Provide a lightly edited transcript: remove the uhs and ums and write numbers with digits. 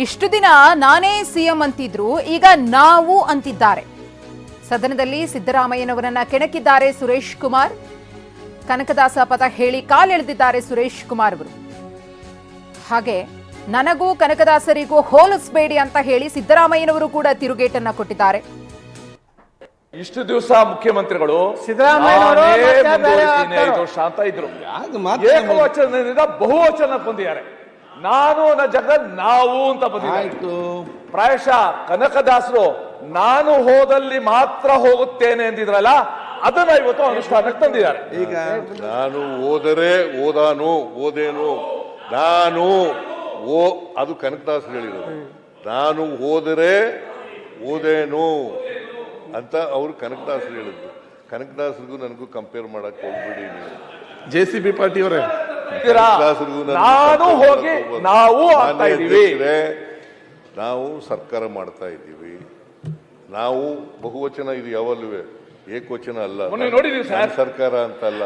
ಇಷ್ಟು ದಿನ ನಾನೇ ಸಿಎಂ ಅಂತಿದ್ರು, ಈಗ ನಾವು ಅಂತಿದ್ದಾರೆ. ಸದನದಲ್ಲಿ ಸಿದ್ದರಾಮಯ್ಯನವರನ್ನ ಕೆಣಕಿದ್ದಾರೆ ಸುರೇಶ್ ಕುಮಾರ್. ಕನಕದಾಸ ಪದ ಹೇಳಿ ಕಾಲೆಳೆದಿದ್ದಾರೆ ಸುರೇಶ್ ಕುಮಾರ್ ಅವರು. ಹಾಗೆ ನನಗೂ ಕನಕದಾಸರಿಗೂ ಹೋಲಿಸಬೇಡಿ ಅಂತ ಹೇಳಿ ಸಿದ್ದರಾಮಯ್ಯನವರು ಕೂಡ ತಿರುಗೇಟನ್ನ ಕೊಟ್ಟಿದ್ದಾರೆ. ಇಷ್ಟು ದಿವಸ ಮುಖ್ಯಮಂತ್ರಿಗಳು ಸಿದ್ದರಾಮಯ್ಯನವರು 5 ವರ್ಷ ಅಂತ ಇದ್ರು. ಏಕವಚನದಿಂದ ಬಹುವಚನ ಬಂದಿದ್ದಾರೆ. ನಾನು ಜಗತ್ ನಾವು ಅಂತ ಬಂದಿದ್ದಾರೆ. ಪ್ರಾಯಶಃ ಕನಕದಾಸರು ನಾನು ಹೋದಲ್ಲಿ ಮಾತ್ರ ಹೋಗುತ್ತೇನೆ ಅಂದಿದ್ರಲ್ಲ, ಅದನ್ನ ಇವತ್ತು ಅನುಷ್ಠಾನಕ್ಕೆ ತಂದಿದ್ದಾರೆ. ಈಗ ನಾನು ಹೋದರೆ ಓದಾನು ಓದೇನು, ನಾನು ಅದು ಕನಕದಾಸರು ಹೇಳಿರೋದು. ನಾನು ಹೋದರೆ ಓದೇನು ಅಂತ ಅವರು ಕನಕದಾಸರು ಹೇಳಿದ್ರು. ಕನಕದಾಸರಿಗೂ ನನಗೂ ಕಂಪೇರ್ ಮಾಡಕ್ ಹೋಗ್ಬಿಡಿ ನೀವು. JCB ಪಾರ್ಟಿ ಅವರೇ, ನಾನು ಹೋಗಿ ನಾವು ಆಗ್ತಾ ಇದೀವಿ. ನಾವು ಸರ್ಕಾರ ಮಾಡ್ತಾ ಇದ್ದೀವಿ. ನಾವು ಬಹುವಚನ ಇದು ಯಾವಲ್ಲೂ ಏಕವಚನ ಅಲ್ಲ. ನೋಡಿದೀವಿ ಸರ್, ಸರ್ಕಾರ ಅಂತಲ್ಲ.